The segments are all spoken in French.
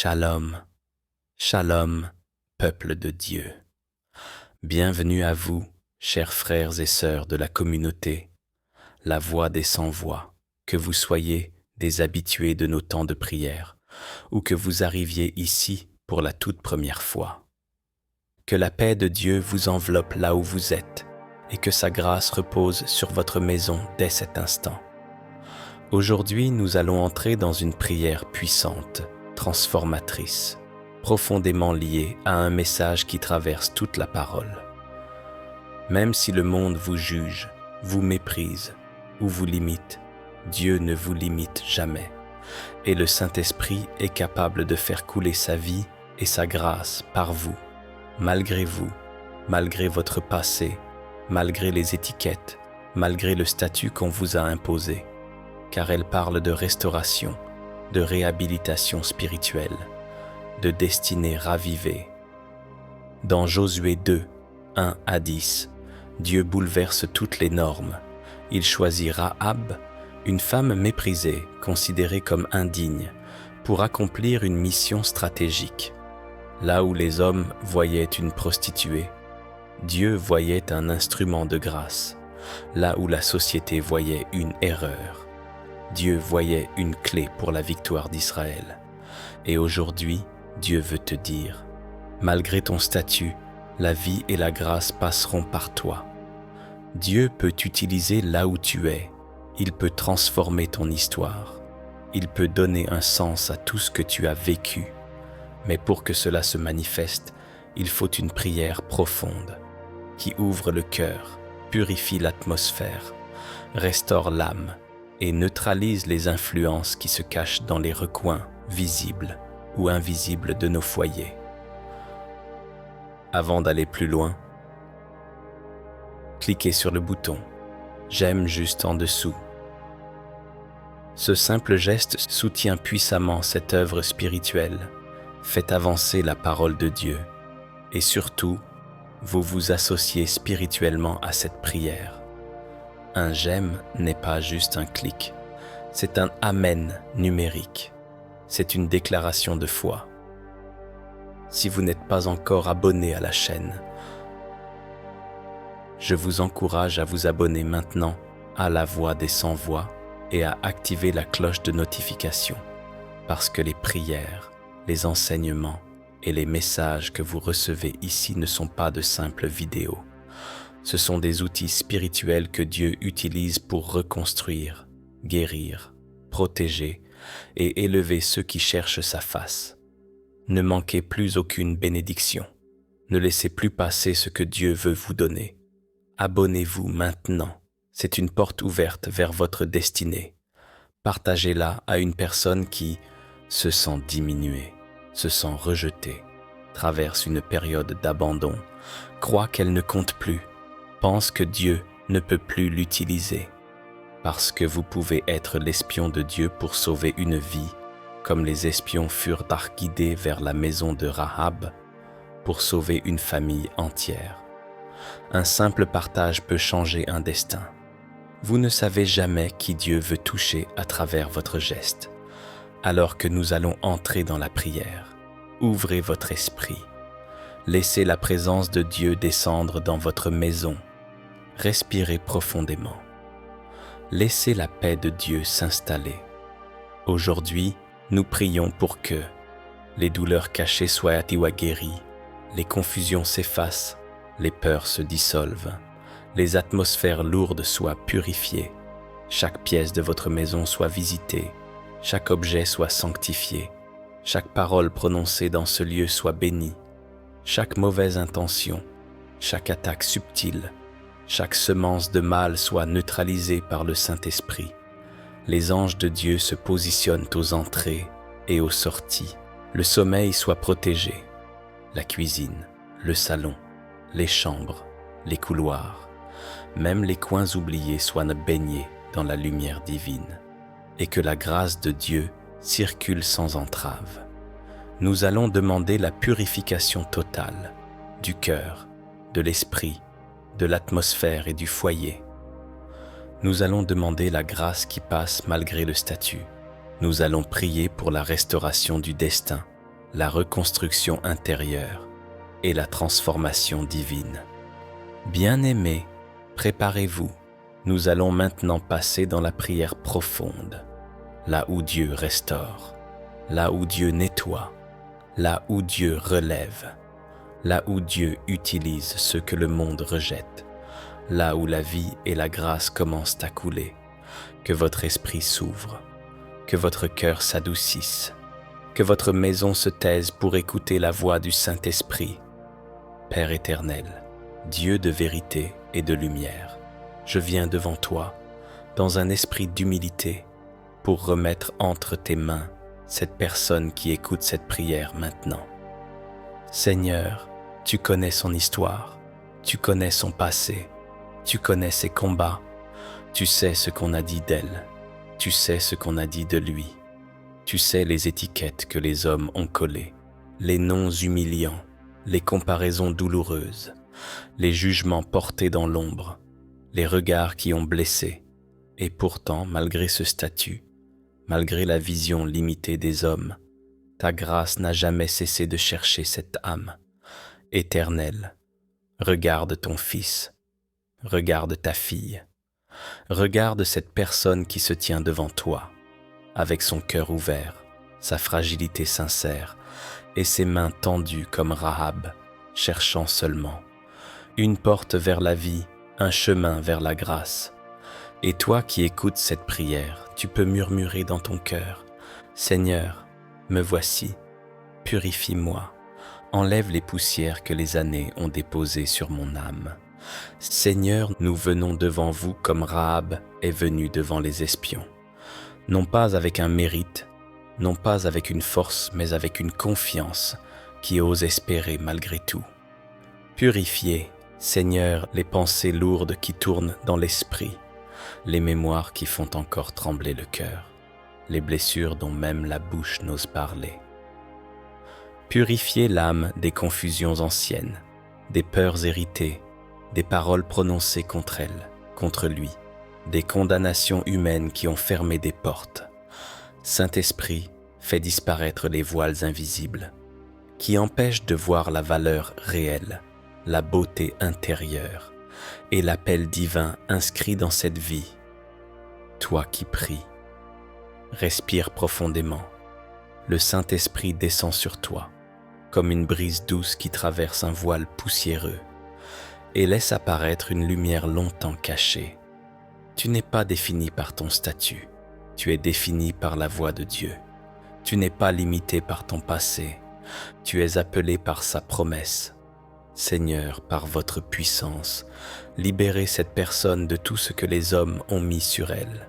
Shalom, Shalom, peuple de Dieu. Bienvenue à vous, chers frères et sœurs de la communauté, la voix des sans-voix, que vous soyez des habitués de nos temps de prière, ou que vous arriviez ici pour la toute première fois. Que la paix de Dieu vous enveloppe là où vous êtes, et que sa grâce repose sur votre maison dès cet instant. Aujourd'hui, nous allons entrer dans une prière puissante, transformatrice, profondément liée à un message qui traverse toute la parole. Même si le monde vous juge, vous méprise ou vous limite, Dieu ne vous limite jamais. Et le Saint-Esprit est capable de faire couler sa vie et sa grâce par vous, malgré votre passé, malgré les étiquettes, malgré le statut qu'on vous a imposé, car elle parle de restauration, de réhabilitation spirituelle, de destinée ravivée. Dans Josué 2, 1 à 10, Dieu bouleverse toutes les normes. Il choisit Rahab, une femme méprisée, considérée comme indigne, pour accomplir une mission stratégique. Là où les hommes voyaient une prostituée, Dieu voyait un instrument de grâce. Là où la société voyait une erreur, Dieu voyait une clé pour la victoire d'Israël. Et aujourd'hui, Dieu veut te dire, malgré ton statut, la vie et la grâce passeront par toi. Dieu peut t'utiliser là où tu es. Il peut transformer ton histoire. Il peut donner un sens à tout ce que tu as vécu. Mais pour que cela se manifeste, il faut une prière profonde qui ouvre le cœur, purifie l'atmosphère, restaure l'âme et neutralise les influences qui se cachent dans les recoins visibles ou invisibles de nos foyers. Avant d'aller plus loin, cliquez sur le bouton « J'aime » juste en dessous. Ce simple geste soutient puissamment cette œuvre spirituelle, fait avancer la parole de Dieu et surtout, vous vous associez spirituellement à cette prière. Un j'aime n'est pas juste un clic, c'est un amen numérique. C'est une déclaration de foi. Si vous n'êtes pas encore abonné à la chaîne, je vous encourage à vous abonner maintenant à la Voix des sans-voix et à activer la cloche de notification, parce que les prières, les enseignements et les messages que vous recevez ici ne sont pas de simples vidéos. Ce sont des outils spirituels que Dieu utilise pour reconstruire, guérir, protéger et élever ceux qui cherchent sa face. Ne manquez plus aucune bénédiction. Ne laissez plus passer ce que Dieu veut vous donner. Abonnez-vous maintenant. C'est une porte ouverte vers votre destinée. Partagez-la à une personne qui se sent diminuée, se sent rejetée, traverse une période d'abandon, croit qu'elle ne compte plus, pense que Dieu ne peut plus l'utiliser, parce que vous pouvez être l'espion de Dieu pour sauver une vie, comme les espions furent guidés vers la maison de Rahab pour sauver une famille entière. Un simple partage peut changer un destin. Vous ne savez jamais qui Dieu veut toucher à travers votre geste. Alors que nous allons entrer dans la prière, ouvrez votre esprit. Laissez la présence de Dieu descendre dans votre maison. Respirez profondément. Laissez la paix de Dieu s'installer. Aujourd'hui, nous prions pour que les douleurs cachées soient guéries, les confusions s'effacent, les peurs se dissolvent, les atmosphères lourdes soient purifiées, chaque pièce de votre maison soit visitée, chaque objet soit sanctifié, chaque parole prononcée dans ce lieu soit bénie, chaque mauvaise intention, chaque attaque subtile, chaque semence de mal soit neutralisée par le Saint-Esprit. Les anges de Dieu se positionnent aux entrées et aux sorties. Le sommeil soit protégé. La cuisine, le salon, les chambres, les couloirs, même les coins oubliés soient baignés dans la lumière divine. Et que la grâce de Dieu circule sans entrave. Nous allons demander la purification totale du cœur, de l'esprit, de l'atmosphère et du foyer. Nous allons demander la grâce qui passe malgré le statut. Nous allons prier pour la restauration du destin, la reconstruction intérieure et la transformation divine. Bien-aimés, préparez-vous. Nous allons maintenant passer dans la prière profonde, là où Dieu restaure, là où Dieu nettoie, là où Dieu relève, là où Dieu utilise ce que le monde rejette, là où la vie et la grâce commencent à couler. Que votre esprit s'ouvre, que votre cœur s'adoucisse, que votre maison se taise pour écouter la voix du Saint-Esprit. Père éternel, Dieu de vérité et de lumière, je viens devant toi, dans un esprit d'humilité, pour remettre entre tes mains cette personne qui écoute cette prière maintenant. Seigneur, tu connais son histoire, tu connais son passé, tu connais ses combats, tu sais ce qu'on a dit d'elle, tu sais ce qu'on a dit de lui, tu sais les étiquettes que les hommes ont collées, les noms humiliants, les comparaisons douloureuses, les jugements portés dans l'ombre, les regards qui ont blessé. Et pourtant, malgré ce statut, malgré la vision limitée des hommes, ta grâce n'a jamais cessé de chercher cette âme. Éternel, regarde ton fils, regarde ta fille, regarde cette personne qui se tient devant toi, avec son cœur ouvert, sa fragilité sincère et ses mains tendues comme Rahab, cherchant seulement une porte vers la vie, un chemin vers la grâce. Et toi qui écoutes cette prière, tu peux murmurer dans ton cœur, « Seigneur, me voici, purifie-moi, enlève les poussières que les années ont déposées sur mon âme. Seigneur, nous venons devant vous comme Rahab est venue devant les espions, non pas avec un mérite, non pas avec une force, mais avec une confiance qui ose espérer malgré tout. Purifiez, Seigneur, les pensées lourdes qui tournent dans l'esprit, les mémoires qui font encore trembler le cœur, les blessures dont même la bouche n'ose parler. Purifiez l'âme des confusions anciennes, des peurs héritées, des paroles prononcées contre elle, contre lui, des condamnations humaines qui ont fermé des portes. Saint-Esprit, fais disparaître les voiles invisibles, qui empêchent de voir la valeur réelle, la beauté intérieure et l'appel divin inscrit dans cette vie. Toi qui pries, respire profondément. Le Saint-Esprit descend sur toi, comme une brise douce qui traverse un voile poussiéreux, et laisse apparaître une lumière longtemps cachée. Tu n'es pas défini par ton statut, tu es défini par la voix de Dieu. Tu n'es pas limité par ton passé, tu es appelé par sa promesse. Seigneur, par votre puissance, libérez cette personne de tout ce que les hommes ont mis sur elle.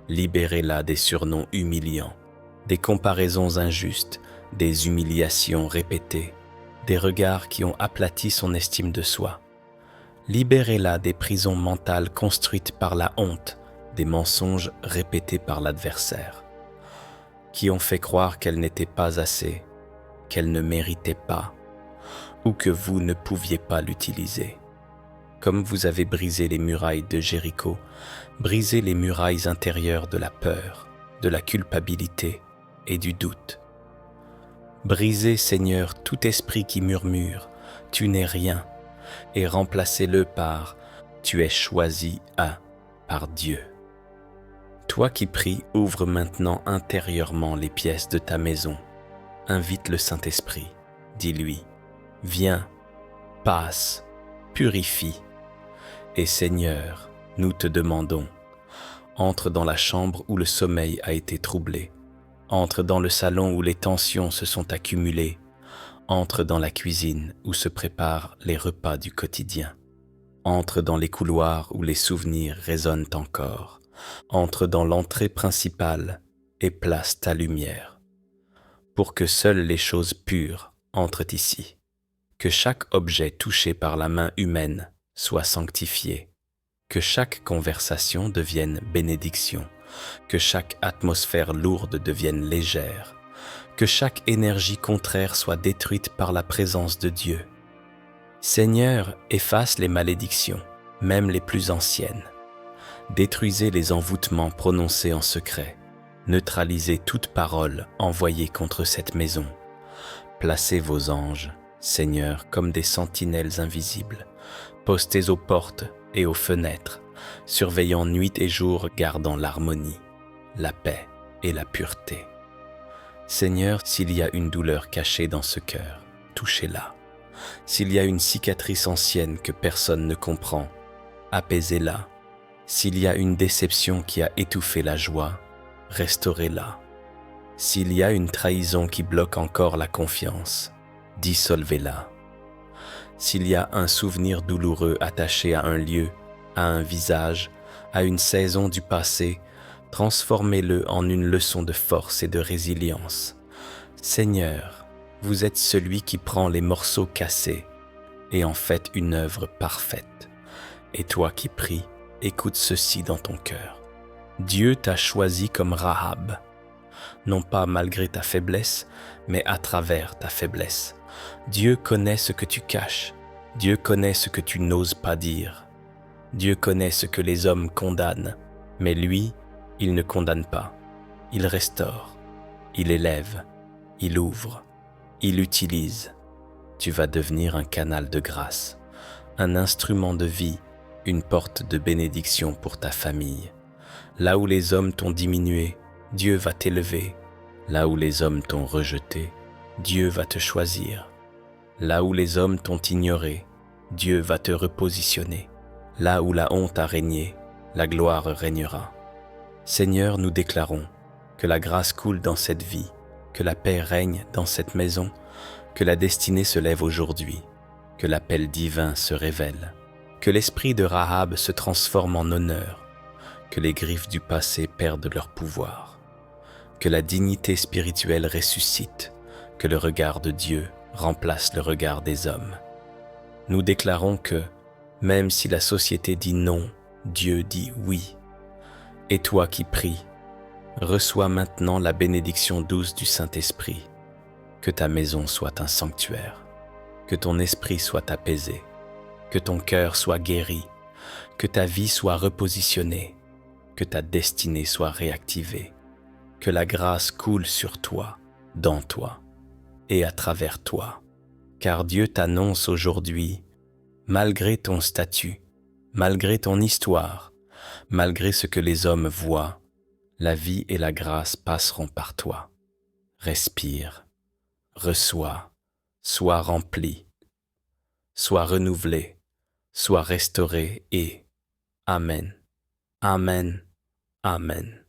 Libérez-la des surnoms humiliants, des comparaisons injustes, des humiliations répétées, des regards qui ont aplati son estime de soi. Libérez-la des prisons mentales construites par la honte, des mensonges répétés par l'adversaire, qui ont fait croire qu'elle n'était pas assez, qu'elle ne méritait pas, ou que vous ne pouviez pas l'utiliser. Comme vous avez brisé les murailles de Jéricho, brisez les murailles intérieures de la peur, de la culpabilité et du doute. Brisez, Seigneur, tout esprit qui murmure « Tu n'es rien » et remplacez-le par « Tu es choisi par Dieu ». Toi qui pries, ouvre maintenant intérieurement les pièces de ta maison. Invite le Saint-Esprit, dis-lui « Viens, passe, purifie ». Et Seigneur, nous te demandons, entre dans la chambre où le sommeil a été troublé, entre dans le salon où les tensions se sont accumulées, entre dans la cuisine où se préparent les repas du quotidien, entre dans les couloirs où les souvenirs résonnent encore, entre dans l'entrée principale et place ta lumière, pour que seules les choses pures entrent ici. Que chaque objet touché par la main humaine soit sanctifié, que chaque conversation devienne bénédiction, que chaque atmosphère lourde devienne légère, que chaque énergie contraire soit détruite par la présence de Dieu. Seigneur, efface les malédictions, même les plus anciennes. Détruisez les envoûtements prononcés en secret, neutralisez toute parole envoyée contre cette maison. Placez vos anges, Seigneur, comme des sentinelles invisibles, postés aux portes et aux fenêtres, surveillant nuit et jour, gardant l'harmonie, la paix et la pureté. Seigneur, s'il y a une douleur cachée dans ce cœur, touchez-la. S'il y a une cicatrice ancienne que personne ne comprend, apaisez-la. S'il y a une déception qui a étouffé la joie, restaurez-la. S'il y a une trahison qui bloque encore la confiance, dissolvez-la. S'il y a un souvenir douloureux attaché à un lieu, à un visage, à une saison du passé, transformez-le en une leçon de force et de résilience. Seigneur, vous êtes celui qui prend les morceaux cassés et en fait une œuvre parfaite. Et toi qui pries, écoute ceci dans ton cœur. Dieu t'a choisi comme Rahab, non pas malgré ta faiblesse, mais à travers ta faiblesse. Dieu connaît ce que tu caches. Dieu connaît ce que tu n'oses pas dire. Dieu connaît ce que les hommes condamnent, mais lui, il ne condamne pas. Il restaure, il élève, il ouvre, il utilise. Tu vas devenir un canal de grâce, un instrument de vie, une porte de bénédiction pour ta famille. Là où les hommes t'ont diminué, Dieu va t'élever. Là où les hommes t'ont rejeté, Dieu va te choisir. Là où les hommes t'ont ignoré, Dieu va te repositionner. Là où la honte a régné, la gloire régnera. Seigneur, nous déclarons que la grâce coule dans cette vie, que la paix règne dans cette maison, que la destinée se lève aujourd'hui, que l'appel divin se révèle, que l'esprit de Rahab se transforme en honneur, que les griffes du passé perdent leur pouvoir, que la dignité spirituelle ressuscite, que le regard de Dieu remplace le regard des hommes. Nous déclarons que, même si la société dit non, Dieu dit oui. Et toi qui pries, reçois maintenant la bénédiction douce du Saint-Esprit. Que ta maison soit un sanctuaire, que ton esprit soit apaisé, que ton cœur soit guéri, que ta vie soit repositionnée, que ta destinée soit réactivée, que la grâce coule sur toi, dans toi et à travers toi. Car Dieu t'annonce aujourd'hui, malgré ton statut, malgré ton histoire, malgré ce que les hommes voient, la vie et la grâce passeront par toi. Respire, reçois, sois rempli, sois renouvelé, sois restauré et Amen, Amen, Amen.